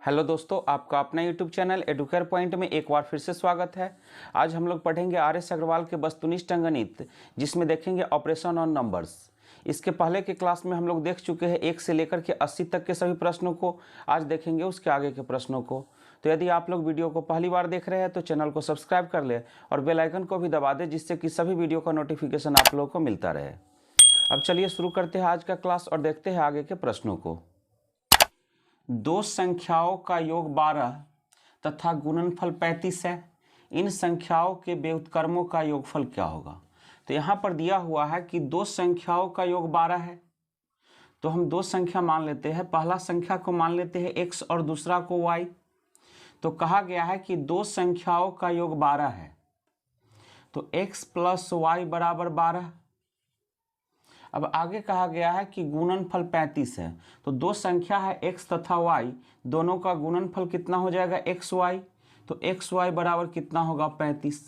Hello दोस्तों, आपका अपना यूट्यूब चैनल एडुकेयर पॉइंट में एक बार फिर से स्वागत है। आज हम लोग पढ़ेंगे आर.एस. अग्रवाल के वस्तुनिष्ठ अंकगणित, जिसमें देखेंगे ऑपरेशन ऑन नंबर्स। इसके पहले के क्लास में हम लोग देख चुके हैं 1 से लेकर के 80 तक के सभी प्रश्नों को। आज देखेंगे उसके आगे के प्रश्नों को। तो यदि आप लोग वीडियो को पहली बार देख रहे हैं तो चैनल को सब्सक्राइब कर ले और बेल आइकन को भी दबा दें, जिससे कि सभी वीडियो का नोटिफिकेशन आप लोगों को मिलता रहे। अब चलिए शुरू करते हैं आज का क्लास और देखते हैं आगे के प्रश्नों को। दो संख्याओं का योग 12 तथा गुणनफल 35 है। इन संख्याओं के व्युत्क्रमों का योगफल क्या होगा? तो यहाँ पर दिया हुआ है कि दो संख्याओं का योग 12 है, तो हम दो संख्या मान लेते हैं। पहला संख्या को मान लेते हैं x और दूसरा को y। तो कहा गया है कि दो संख्याओं का योग 12 है, तो x प्लस वाई बराबर 12। अब आगे कहा गया है कि गुणनफल 35 है, तो दो संख्या है x तथा y, दोनों का गुणनफल कितना हो जाएगा xy। तो xy बराबर कितना होगा 35।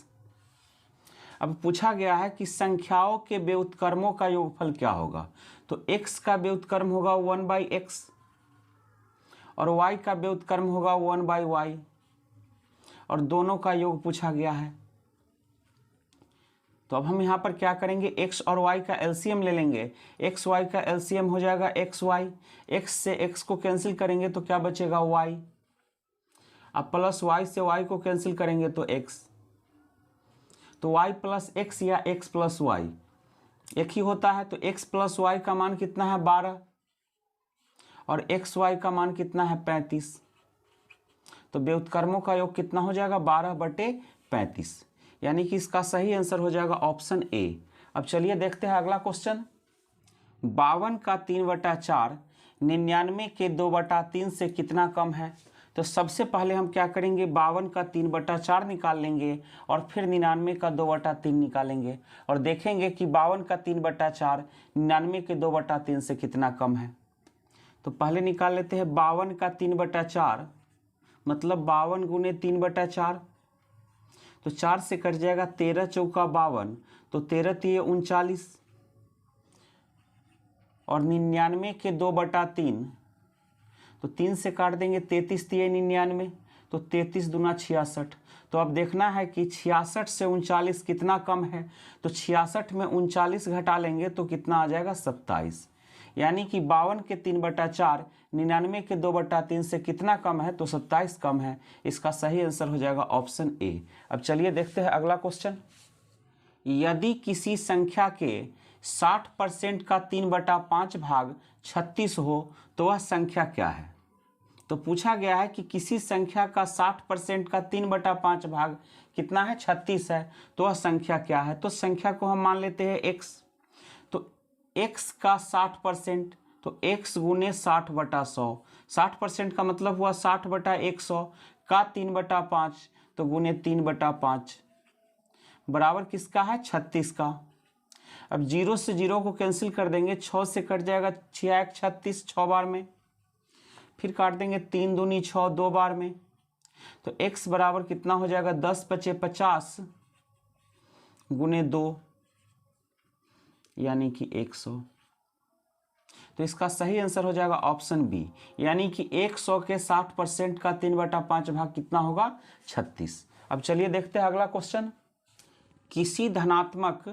अब पूछा गया है कि संख्याओं के व्युत्क्रमों का योगफल क्या होगा? तो x का व्युत्क्रम होगा 1/x और y का व्युत्क्रम होगा 1/y, और दोनों का योग पूछा गया है। तो अब हम यहाँ पर क्या करेंगे, x और y का एलसीएम ले लेंगे। x y का एलसीएम हो जाएगा xy, x से x को कैंसिल करेंगे तो क्या बचेगा y। अब प्लस y से y को कैंसिल करेंगे तो x, तो y प्लस x या x प्लस y एक ही होता है। तो x प्लस y का मान कितना है 12 और xy का मान कितना है 35। तो व्युत्क्रमों का योग कितना हो जाएगा 12/35, यानी कि इसका सही आंसर हो जाएगा ऑप्शन ए। अब चलिए देखते हैं अगला क्वेश्चन। 52 का 3/4 99 के 2/3 से कितना कम है? तो सबसे पहले हम क्या करेंगे, 52 का 3/4 निकाल लेंगे और फिर 99 का 2/3 निकालेंगे और देखेंगे कि 52 का 3/4 99 के 2/3 से कितना कम है। तो पहले निकाल लेते हैं 52 का 3/4, मतलब 52 गुने 3/4, तो 4 से कट जाएगा 13 चौका 52, तो 13 तिये 39, और 99 के 2/3, तो 3 से काट देंगे 33 तिये 99, तो 33 दूना 66। तो अब देखना है कि 66 से 39 कितना कम है। तो 66 में 39 घटा लेंगे तो कितना आ जाएगा 27, यानी कि 52 के 3/4 99 के 2/3 से कितना कम है? तो 27 कम है। इसका सही आंसर हो जाएगा ऑप्शन ए। अब चलिए देखते हैं अगला क्वेश्चन। यदि किसी संख्या के 60% का 3/5 भाग 36 हो तो वह संख्या क्या है? तो पूछा गया है कि किसी संख्या का 60% का 3/5 भाग कितना है 36 है, तो वह संख्या क्या है? तो संख्या को हम मान लेते हैं x। तो x का 60%, तो x गुने 60/100, 60% का मतलब हुआ 60/100 का 3/5, तो गुने 3/5 बराबर किसका है 36 का। अब 0 से 0 को कैंसिल कर देंगे, 6 से कट जाएगा 6 36 6 बार में, फिर काट देंगे 3 दूनी 6 2 बार में, तो x बराबर कितना हो जाएगा 10 × 50 गुने 2, यानी कि 100। तो इसका सही आंसर हो जाएगा ऑप्शन बी, यानी कि 100 के 60% का 3/5 भाग कितना होगा 36। अब चलिए देखते हैं अगला क्वेश्चन। किसी धनात्मक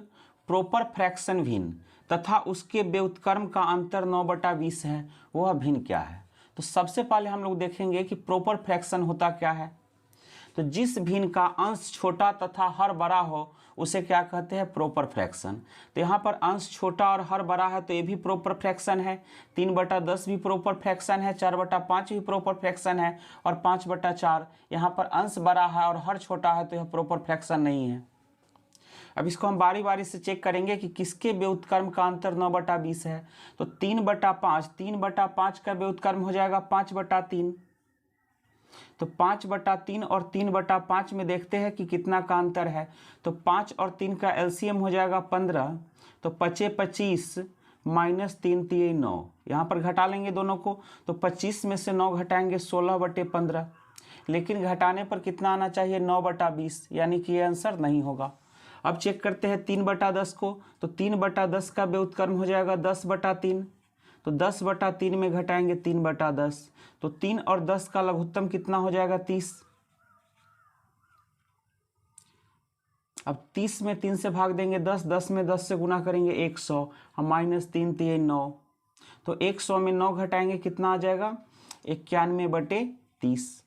प्रॉपर फ्रैक्शन भिन्न तथा उसके व्युत्क्रम का अंतर 9/20 है, वह भिन्न क्या है? तो सबसे पहले हम लोग देखेंगे कि प्रॉपर फ्रैक्शन होता क्या है। तो जिस भिन्न का अंश छोटा तथा हर बड़ा हो उसे क्या कहते हैं प्रॉपर फ्रैक्शन। तो यहाँ पर अंश छोटा और हर बड़ा है, तो ये भी प्रॉपर फ्रैक्शन है। 3/10 भी प्रॉपर फ्रैक्शन है, 4/5 भी प्रॉपर फ्रैक्शन है, और 5/4 यहाँ पर अंश बड़ा है और हर छोटा है, तो यह प्रॉपर फ्रैक्शन नहीं है। अब इसको हम बारी बारी से चेक करेंगे कि किसके व्युत्क्रम का अंतर 9/20 है। तो 3/5 का व्युत्क्रम हो जाएगा 5/3, तो 5/3 और 3/5 में देखते हैं कि कितना का अंतर है। तो 5 और 3 का एलसीएम हो जाएगा 15, तो 5 25 माइनस 3 तिये 9, यहाँ पर घटा लेंगे दोनों को, तो 25 में से 9 घटाएंगे 16/15, लेकिन घटाने पर कितना आना चाहिए 9/20, यानी कि ये आंसर नहीं होगा। अब चेक करते हैं 3/10 को, तो 3/10 का व्युत्क्रम हो जाएगा 10/3, तो 10/3 में घटाएंगे 3/10, तो 3 और 10 का लघुत्तम कितना हो जाएगा 30। अब 30 में 3 से भाग देंगे 10, 10 में 10 से गुना करेंगे 100, हम -3 3 9, तो 100 में 9 घटाएंगे कितना आ जाएगा 91/30।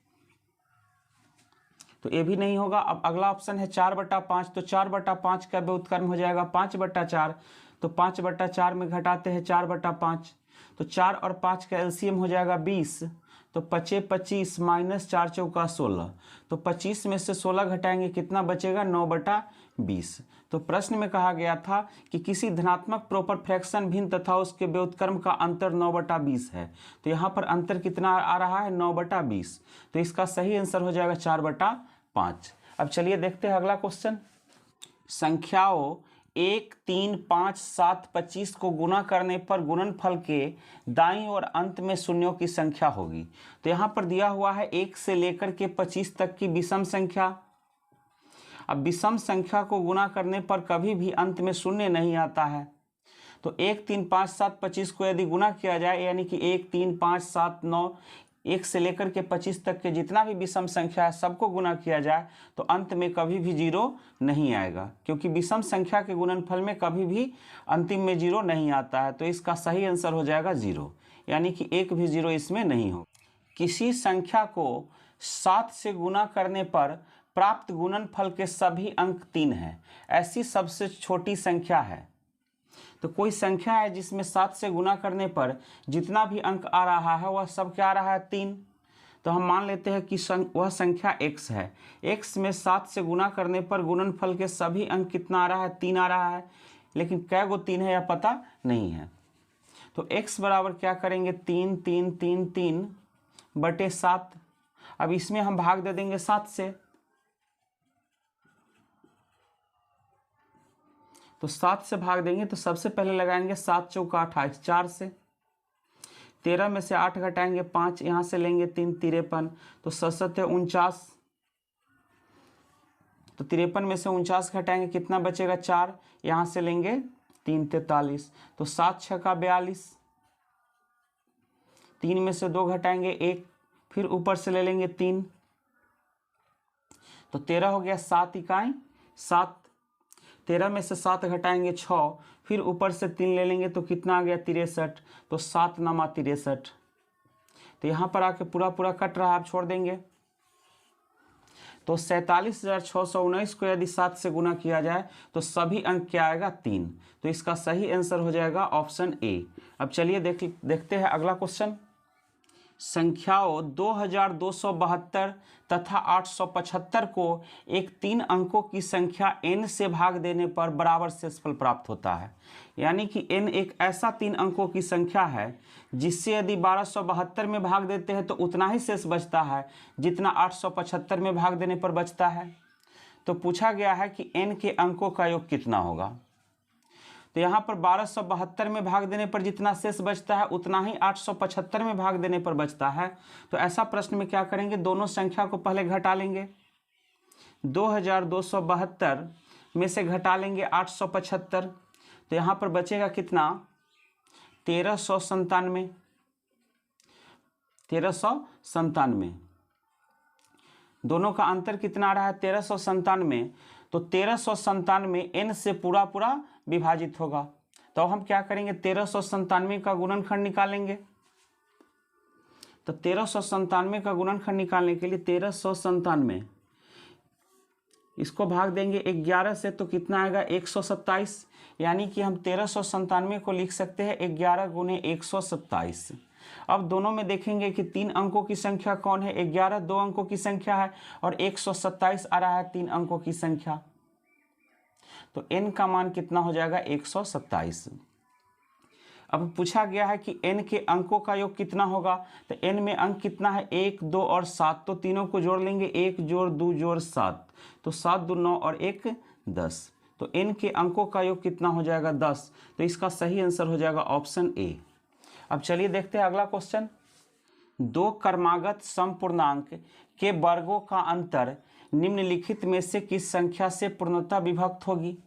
तो ये भी नहीं होगा। अब अगला ऑप्शन है 4/5, तो 4/5 का व्युत्क्रम हो जाएगा 5/4, तो 5/4 में घटाते हैं 4/5, तो 4 और 5 का एलसीएम हो जाएगा 20, तो 5 25 -4 चौका 16, तो 25 में से 16 घटाएंगे कितना बचेगा 9/20। तो प्रश्न में कहा गया था कि किसी धनात्मक प्रॉपर फ्रैक्शन भिन्न तथा उसके व्युत्क्रम का अंतर 9/20 है, तो यहाँ पर अंतर कितना आ रहा है 9/20, तो इसका सही आंसर हो जाएगा 4/5। अब चलिए देखते हैं अगला क्वेश्चन। संख्याओं 1 3 5 7 25 को गुना करने पर गुणनफल के दाईं ओर अंत में शून्यों की संख्या होगी। तो यहाँ पर दिया हुआ है 1 से लेकर के 25 तक की विषम संख्या। अब विषम संख्या को गुना करने पर कभी भी अंत में शून्य नहीं आता है, तो 1 3 5 7 25 को यदि गुना किया जाए, यानी कि 1 3 5 7 9 1 से लेकर के 25 तक के जितना भी विषम संख्या है सबको गुना किया जाए, तो अंत में कभी भी जीरो नहीं आएगा, क्योंकि विषम संख्या के गुणनफल में कभी भी अंतिम में जीरो नहीं आता है। तो इसका सही आंसर हो जाएगा 0, यानी कि एक भी जीरो इसमें नहीं हो। किसी संख्या को 7 से गुना करने पर प्राप्त गुणनफल के सभी अंक 3 हैं, ऐसी सबसे छोटी संख्या है। तो कोई संख्या है जिसमें 7 से गुना करने पर जितना भी अंक आ रहा है वह सब क्या आ रहा है 3। तो हम मान लेते हैं कि वह संख्या x है। x में 7 से गुना करने पर गुणनफल के सभी अंक कितना आ रहा है 3 आ रहा है, लेकिन कै गो 3 है यह पता नहीं है। तो x बराबर क्या करेंगे 3 3 3 3/7। अब इसमें हम भाग दे देंगे 7 से, तो 7 से भाग देंगे तो सबसे पहले लगाएंगे 7 चौका 28, 4 से 13 में से 8 घटाएंगे 5, यहाँ से लेंगे 3 53, तो 7 है 49, तो 53 में से 49 घटाएंगे कितना बचेगा 4, यहाँ से लेंगे 3 43, तो 7 6 का 42, 3 में से 2 घटाएंगे 1, फिर ऊपर से ले लेंगे 3, तो 13 हो गया 7 इकाई 7, 13 में से 7 घटाएंगे 6, फिर ऊपर से 3 ले लेंगे तो कितना आ गया 63, तो 7 9 63। तो यहाँ पर आके पूरा पूरा कट रहा है, आप छोड़ देंगे। तो 47,619 को यदि 7 से गुना किया जाए तो सभी अंक क्या आएगा 3। तो इसका सही आंसर हो जाएगा ऑप्शन ए। अब चलिए देखते हैं अगला क्वेश्चन। संख्याओं 2272 तथा 875 को एक 3 अंकों की संख्या n से भाग देने पर बराबर शेषफल प्राप्त होता है। यानी कि n एक ऐसा 3 अंकों की संख्या है जिससे यदि 1272 में भाग देते हैं तो उतना ही शेष बचता है जितना 875 में भाग देने पर बचता है। तो पूछा गया है कि n के अंकों का योग कितना होगा। तो यहाँ पर 1272 में भाग देने पर जितना शेष बचता है उतना ही 875 में भाग देने पर बचता है। तो ऐसा प्रश्न में क्या करेंगे, दोनों संख्या को पहले घटा लेंगे। 2272 में से घटा लेंगे 875, तो यहाँ पर बचेगा कितना 1397। 1397 दोनों का अंतर कितना आ रहा है 1397, तो 1397 n से पूरा पूरा विभाजित होगा। तो हम क्या करेंगे 1397 का गुणनखंड निकालेंगे। तो 1397 का गुणनखंड निकालने के लिए 1397 इसको भाग देंगे 11 से, तो कितना आएगा 127। यानी कि हम 1397 को लिख सकते हैं 11 गुने 127। अब दोनों में देखेंगे कि 3 अंकों की संख्या कौन है, 11 2 अंकों की संख्या है और 127 आ रहा है 3 अंकों की संख्या। तो n का मान कितना हो जाएगा 127। अब पूछा गया है कि n के अंकों का योग कितना होगा। तो n में अंक कितना है 1 2 और 7, तो तीनों को जोड़ लेंगे 1 जोड़ 2 जोड़ 7, तो 7 2 9 और 1 10। तो n के अंकों का योग कितना हो जाएगा 10। तो इसका सही आंसर हो जाएगा ऑप्शन ए। अब चलिए देखते हैं अगला क्वेश्चन। 2 क्रमागत समपूर्णांक के वर्गों का अंतर निम्नलिखित में से किस संख्या से पूर्णतः विभक्त होगी।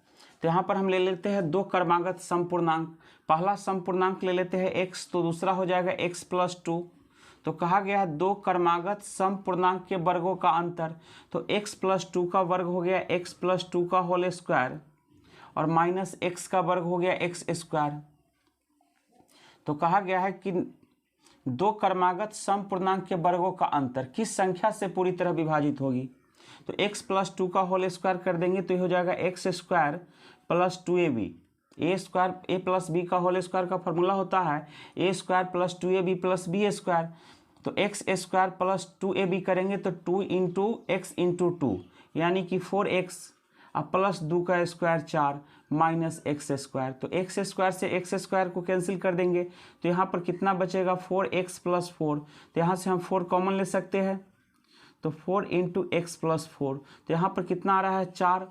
तो यहाँ पर हम ले लेते हैं दो क्रमागत समपूर्णांक। पहला समपूर्णांक ले लेते हैं x, तो दूसरा हो जाएगा x+2। तो कहा गया है दो क्रमागत समपूर्णांक के वर्गों का अंतर, तो x+2 का वर्ग हो गया x+2 का होल स्क्वायर और माइनस x का वर्ग हो गया x²। तो कहा गया है कि दो क्रमागत समपूर्णांक के वर्गों का अंतर किस संख्या से पूरी तरह विभाजित होगी। तो x+2 का होल स्क्वायर कर देंगे तो ये हो जाएगा x² + 2ab। a plus B का होल स्क्वायर का फॉर्मूला होता है a² + 2ab + b²। तो x² + 2ab करेंगे तो 2 × x × 2 यानी कि 4x प्लस 2 का स्क्वायर 4 माइनस x²। तो x² से x² को कैंसिल कर देंगे तो यहाँ पर कितना बचेगा 4x + 4। तो यहाँ से हम 4 कॉमन ले सकते हैं, तो 4 × x + 4। तो यहाँ पर कितना आ रहा है 4,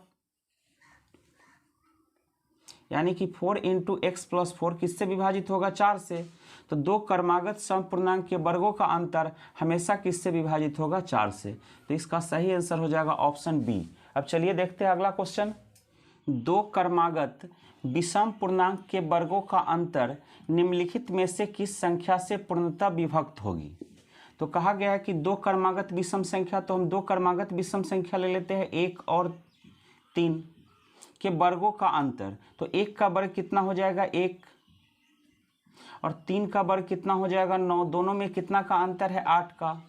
यानी कि 4 × x + 4 किससे विभाजित होगा 4 से। तो दो क्रमागत समपूर्णांक के वर्गों का अंतर हमेशा किससे विभाजित होगा 4 से। तो इसका सही आंसर हो जाएगा ऑप्शन बी। अब चलिए देखते हैं अगला क्वेश्चन। दो क्रमागत विषम पूर्णांक के वर्गों का अंतर निम्नलिखित में से किस संख्या से पूर्णतः विभक्त होगी। तो कहा गया है कि दो क्रमागत विषम संख्या, तो हम दो क्रमागत विषम संख्या ले लेते हैं 1 और 3 के वर्गों का अंतर। तो 1 का वर्ग कितना हो जाएगा 1 और 3 का वर्ग कितना हो जाएगा 9, दोनों में कितना का अंतर है 8 का।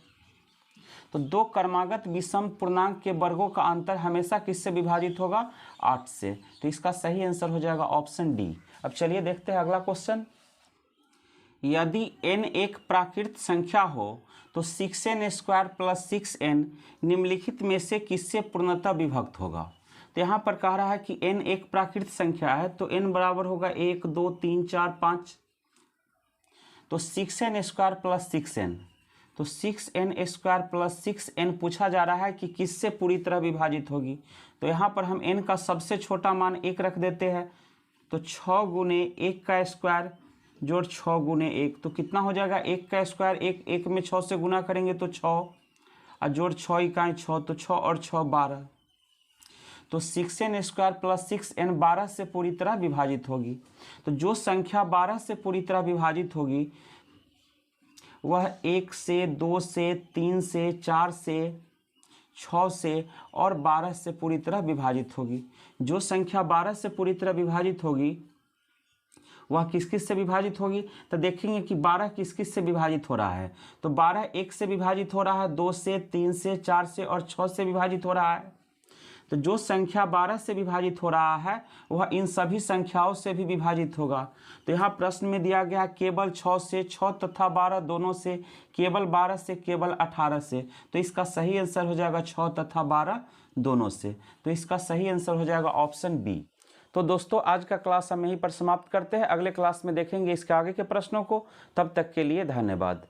तो दो क्रमागत विषम पूर्णांक के वर्गों का अंतर हमेशा किससे विभाजित होगा 8 से। तो इसका सही आंसर हो जाएगा ऑप्शन डी। अब चलिए देखते हैं अगला क्वेश्चन। यदि n एक प्राकृत संख्या हो तो 6n² + 6n निम्नलिखित में से किससे पूर्णतः विभक्त होगा। तो यहाँ पर कह रहा है कि n एक प्राकृत संख्या है, तो n बराबर होगा 1 2 3 4 5। तो 6n² + 6n, तो 6n² + 6n पूछा जा रहा है कि किससे पूरी तरह विभाजित होगी। तो यहाँ पर हम n का सबसे छोटा मान 1 रख देते हैं, तो 6 × 1 का स्क्वायर जोड़ 6 × 1, तो कितना हो जाएगा 1 का स्क्वायर 1 में 6 से गुना करेंगे तो 6 और जोड़ 6 इकाई 6, तो 6 और 6 12। तो 6n² + 6n 12 से पूरी तरह विभाजित होगी। तो जो संख्या 12 से पूरी तरह विभाजित होगी वह 1 से 2 से 3 से 4 से 6 से और 12 से पूरी तरह विभाजित होगी। जो संख्या 12 से पूरी तरह विभाजित होगी वह किस किस से विभाजित होगी। तो देखेंगे कि 12 किस किस से विभाजित हो रहा है। तो 12 1 से विभाजित हो रहा है, 2 से 3 से 4 से और 6 से विभाजित हो रहा है। तो जो संख्या 12 से विभाजित हो रहा है वह इन सभी संख्याओं से भी विभाजित होगा। तो यहाँ प्रश्न में दिया गया केवल 6 से, 6 तथा 12 दोनों से, केवल 12 से, केवल 18 से। तो इसका सही आंसर हो जाएगा 6 तथा 12 दोनों से। तो इसका सही आंसर हो जाएगा ऑप्शन बी। तो दोस्तों आज का क्लास हम यहीं पर समाप्त करते हैं। अगले क्लास में देखेंगे इसके आगे के प्रश्नों को। तब तक के लिए धन्यवाद।